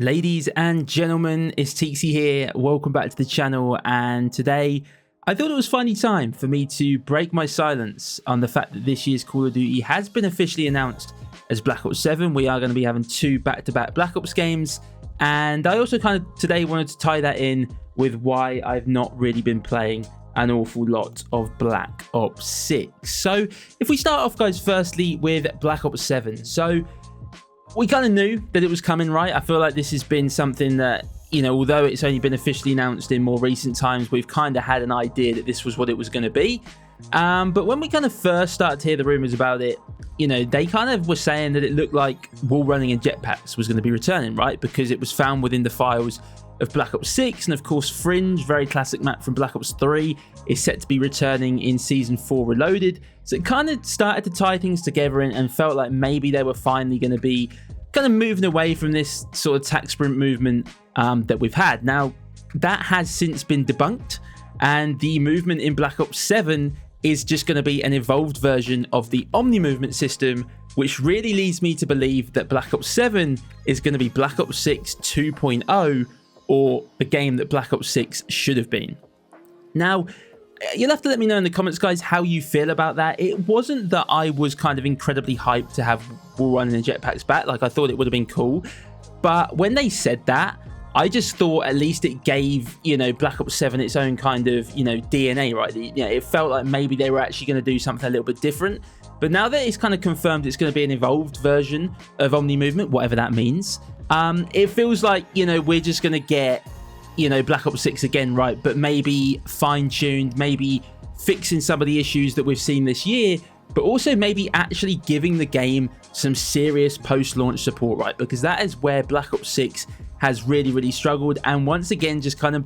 Ladies and gentlemen, it's Tixie here. Welcome back to the channel, and today I thought it was finally time for me to break my silence on the fact that this year's Call of Duty has been officially announced as Black Ops 7. We are going to be having two back-to-back Black Ops games, and I also kind of today wanted to tie that in with why I've not really been playing an awful lot of Black Ops 6. So if we start off, guys, firstly with Black Ops 7. So we kind of knew that it was coming, right? I feel like this has been something that, you know, although it's only been officially announced in more recent times, we've kind of had an idea that this was what it was going to be. But when we kind of first started to hear the rumors about it, you know, they kind of were saying that it looked like wall running and jetpacks was going to be returning, right? Because it was found within the files of Black Ops 6, and of course Fringe, very classic map from Black Ops 3, is set to be returning in Season 4 Reloaded. So it kind of started to tie things together and felt like maybe they were finally going to be kind of moving away from this sort of tac sprint movement that we've had. Now, that has since been debunked, and the movement in Black Ops 7 is just going to be an evolved version of the Omni movement system, which really leads me to believe that Black Ops 7 is going to be Black Ops 6 2.0, or the game that Black Ops 6 should have been. Now, you'll have to let me know in the comments, guys, how you feel about that. It wasn't that I was kind of incredibly hyped to have wall running and jetpacks back. Like, I thought it would have been cool. But when they said that, I just thought at least it gave, you know, Black Ops 7 its own kind of, you know, DNA, right? You know, it felt like maybe they were actually going to do something a little bit different. But now that it's kind of confirmed it's going to be an evolved version of Omni movement, whatever that means, it feels like, you know, we're just going to get, you know, Black Ops 6 again, right? But maybe fine-tuned, maybe fixing some of the issues that we've seen this year, but also maybe actually giving the game some serious post-launch support, right? Because that is where Black Ops 6 has really, really struggled. And once again, just kind of,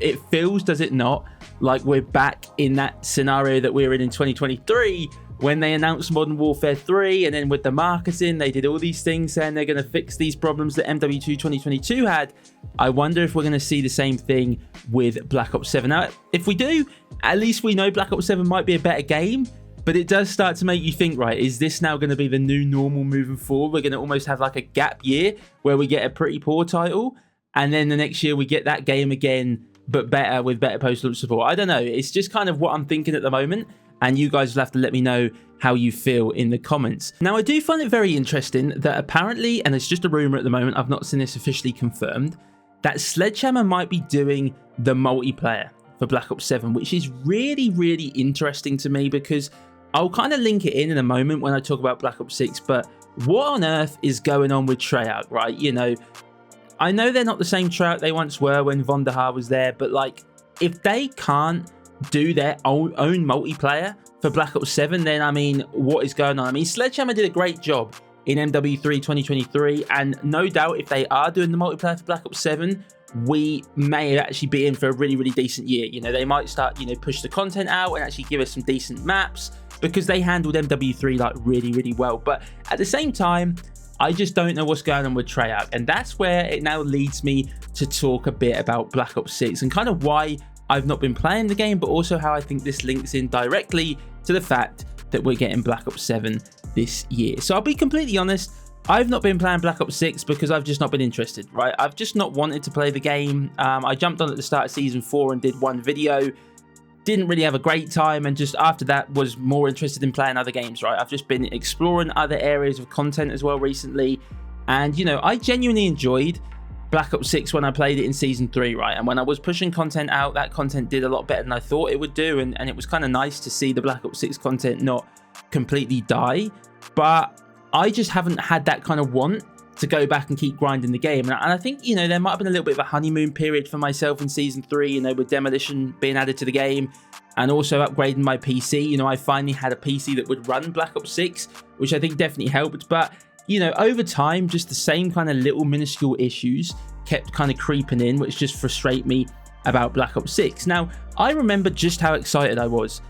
it feels, does it not, like we're back in that scenario that we were in 2023, when they announced Modern Warfare 3, and then with the marketing, they did all these things saying they're going to fix these problems that MW2 2022 had. I wonder if we're going to see the same thing with Black Ops 7. Now, if we do, at least we know Black Ops 7 might be a better game, but it does start to make you think, right, is this now going to be the new normal moving forward? We're going to almost have like a gap year where we get a pretty poor title, and then the next year we get that game again, but better, with better post-launch support. I don't know. It's just kind of what I'm thinking at the moment. And you guys will have to let me know how you feel in the comments. Now, I do find it very interesting that apparently, and it's just a rumor at the moment, I've not seen this officially confirmed, that Sledgehammer might be doing the multiplayer for Black Ops 7, which is really, really interesting to me, because I'll kind of link it in a moment when I talk about Black Ops 6, but what on earth is going on with Treyarch, right? You know, I know they're not the same Treyarch they once were when Von der Haar was there, but like, if they can't do their own multiplayer for Black Ops 7, then I mean, what is going on? I mean, Sledgehammer did a great job in MW3 2023, and no doubt if they are doing the multiplayer for Black Ops 7, we may actually be in for a really, really decent year. You know, they might start, you know, push the content out and actually give us some decent maps, because they handled MW3 like really, really well. But at the same time, I just don't know what's going on with Treyarch, and that's where it now leads me to talk a bit about Black Ops 6 and kind of why I've not been playing the game, but also how I think this links in directly to the fact that we're getting Black Ops 7 this year. So I'll be completely honest, I've not been playing Black Ops 6 because I've just not been interested, right? I've just not wanted to play the game. I jumped on at the start of Season 4 and did one video, didn't really have a great time, and just after that was more interested in playing other games, right? I've just been exploring other areas of content as well recently, and, you know, I genuinely enjoyed Black Ops 6 when I played it in Season 3, right? And when I was pushing content out, that content did a lot better than I thought it would do, and it was kind of nice to see the Black Ops 6 content not completely die. But I just haven't had that kind of want to go back and keep grinding the game. And I think, you know, there might have been a little bit of a honeymoon period for myself in Season 3, you know, with Demolition being added to the game, and also upgrading my PC. You know, I finally had a PC that would run Black Ops 6, which I think definitely helped. But, you know, over time, just the same kind of little minuscule issues kept kind of creeping in, which just frustrate me about Black Ops 6. Now, I remember just how excited I was,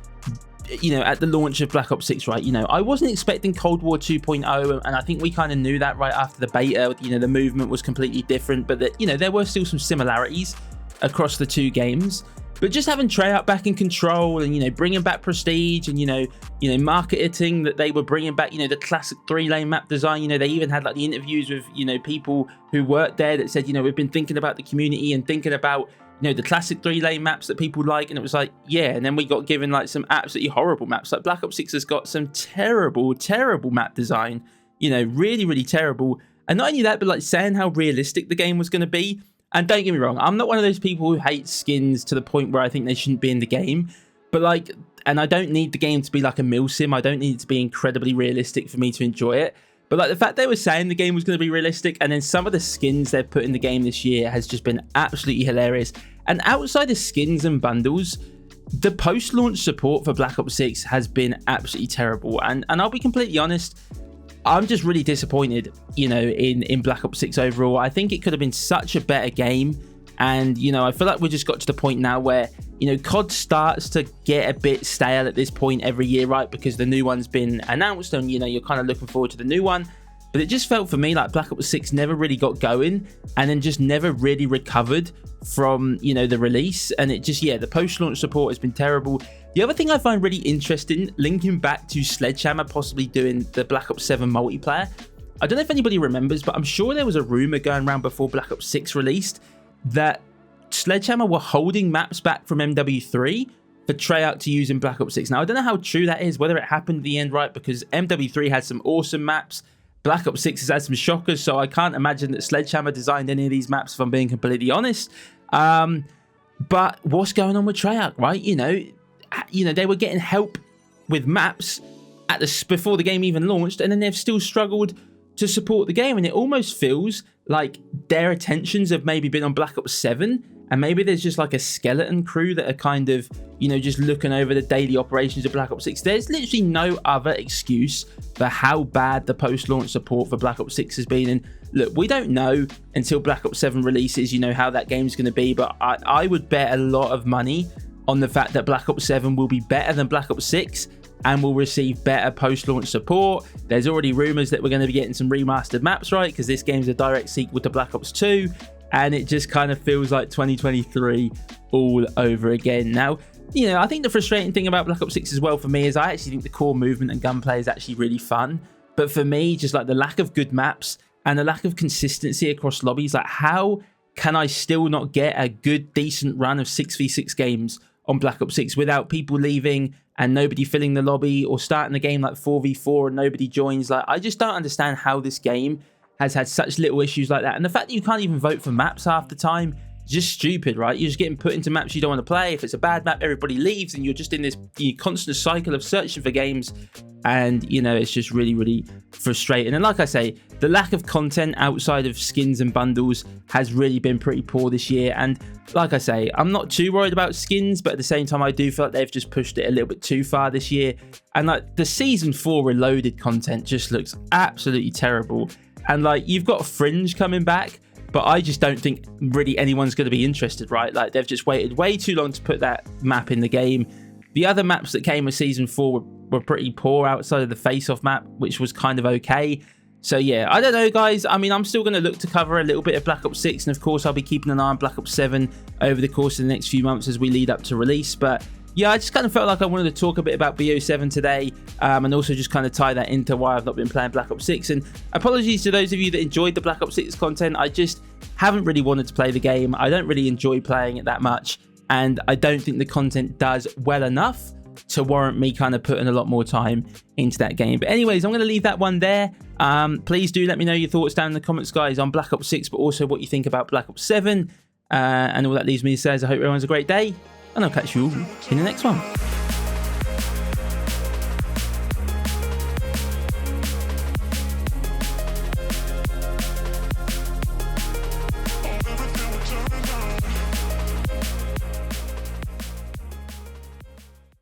you know, at the launch of Black Ops 6, right? You know, I wasn't expecting Cold War 2.0, and I think we kind of knew that right after the beta. You know, the movement was completely different, but that, you know, there were still some similarities across the two games. But just having Treyarch back in control and, you know, bringing back prestige and, you know, marketing that they were bringing back, you know, the classic 3-lane map design. You know, they even had like the interviews with, you know, people who worked there that said, you know, we've been thinking about the community and thinking about, you know, the classic 3-lane maps that people like. And it was like, yeah. And then we got given like some absolutely horrible maps. Like Black Ops 6 has got some terrible, terrible map design, you know, really, really terrible. And not only that, but like saying how realistic the game was going to be. And don't get me wrong, I'm not one of those people who hate skins to the point where I think they shouldn't be in the game. But like, and I don't need the game to be like a mil sim. I don't need it to be incredibly realistic for me to enjoy it. But like the fact they were saying the game was going to be realistic, and then some of the skins they've put in the game this year has just been absolutely hilarious. And outside of skins and bundles, the post-launch support for Black Ops 6 has been absolutely terrible. And I'll be completely honest, I'm just really disappointed, you know, in Black Ops 6 overall. I think it could have been such a better game. And, you know, I feel like we just got to the point now where, you know, COD starts to get a bit stale at this point every year, right? Because the new one's been announced and, you know, you're kind of looking forward to the new one. But it just felt for me like Black Ops 6 never really got going and then just never really recovered from, you know, the release. And it just, yeah, the post-launch support has been terrible. The other thing I find really interesting, linking back to Sledgehammer possibly doing the Black Ops 7 multiplayer, I don't know if anybody remembers, but I'm sure there was a rumor going around before Black Ops 6 released that Sledgehammer were holding maps back from MW3 for Treyarch to use in Black Ops 6. Now, I don't know how true that is, whether it happened at the end, right? Because MW3 had some awesome maps. Black Ops 6 has had some shockers, so I can't imagine that Sledgehammer designed any of these maps, if I'm being completely honest. But what's going on with Treyarch, right? You know, they were getting help with maps at before the game even launched, and then they've still struggled to support the game. And it almost feels like their attentions have maybe been on Black Ops 7, and maybe there's just like a skeleton crew that are kind of, you know, just looking over the daily operations of Black Ops 6. There's literally no other excuse for how bad the post-launch support for Black Ops 6 has been. And look, we don't know until Black Ops 7 releases, you know, how that game's going to be, but I would bet a lot of money on the fact that Black Ops 7 will be better than Black Ops 6 and will receive better post-launch support. There's already rumors that we're going to be getting some remastered maps, right? Because this game's a direct sequel to Black Ops 2, and it just kind of feels like 2023 all over again. Now, you know, I think the frustrating thing about Black Ops 6 as well for me is I actually think the core movement and gunplay is actually really fun. But for me, just like the lack of good maps and the lack of consistency across lobbies, like how can I still not get a good, decent run of 6v6 games on Black Ops 6 without people leaving and nobody filling the lobby, or starting the game like 4v4 and nobody joins? Like, I just don't understand how this game has had such little issues like that. And the fact that you can't even vote for maps half the time is just stupid, right? You're just getting put into maps you don't want to play. If it's a bad map, everybody leaves, and you're just in this constant cycle of searching for games. And, you know, it's just really, really frustrating. And like I say, the lack of content outside of skins and bundles has really been pretty poor this year. And like I say, I'm not too worried about skins, but at the same time, I do feel like they've just pushed it a little bit too far this year. And like the Season 4 Reloaded content just looks absolutely terrible. And like, you've got Fringe coming back, but I just don't think really anyone's going to be interested, right? Like, they've just waited way too long to put that map in the game. The other maps that came with Season 4 were pretty poor outside of the face-off map, which was kind of okay. So yeah, I don't know, guys. I mean, I'm still going to look to cover a little bit of Black Ops 6, and of course, I'll be keeping an eye on Black Ops 7 over the course of the next few months as we lead up to release. But yeah, I just kind of felt like I wanted to talk a bit about BO7 today, and also just kind of tie that into why I've not been playing Black Ops 6. And apologies to those of you that enjoyed the Black Ops 6 content. I just haven't really wanted to play the game. I don't really enjoy playing it that much, and I don't think the content does well enough to warrant me kind of putting a lot more time into that game. But anyways, I'm going to leave that one there. Please do let me know your thoughts down in the comments, guys, on Black Ops 6, but also what you think about Black Ops 7. And all that leaves me to say is I hope everyone's a great day, and I'll catch you all in the next one.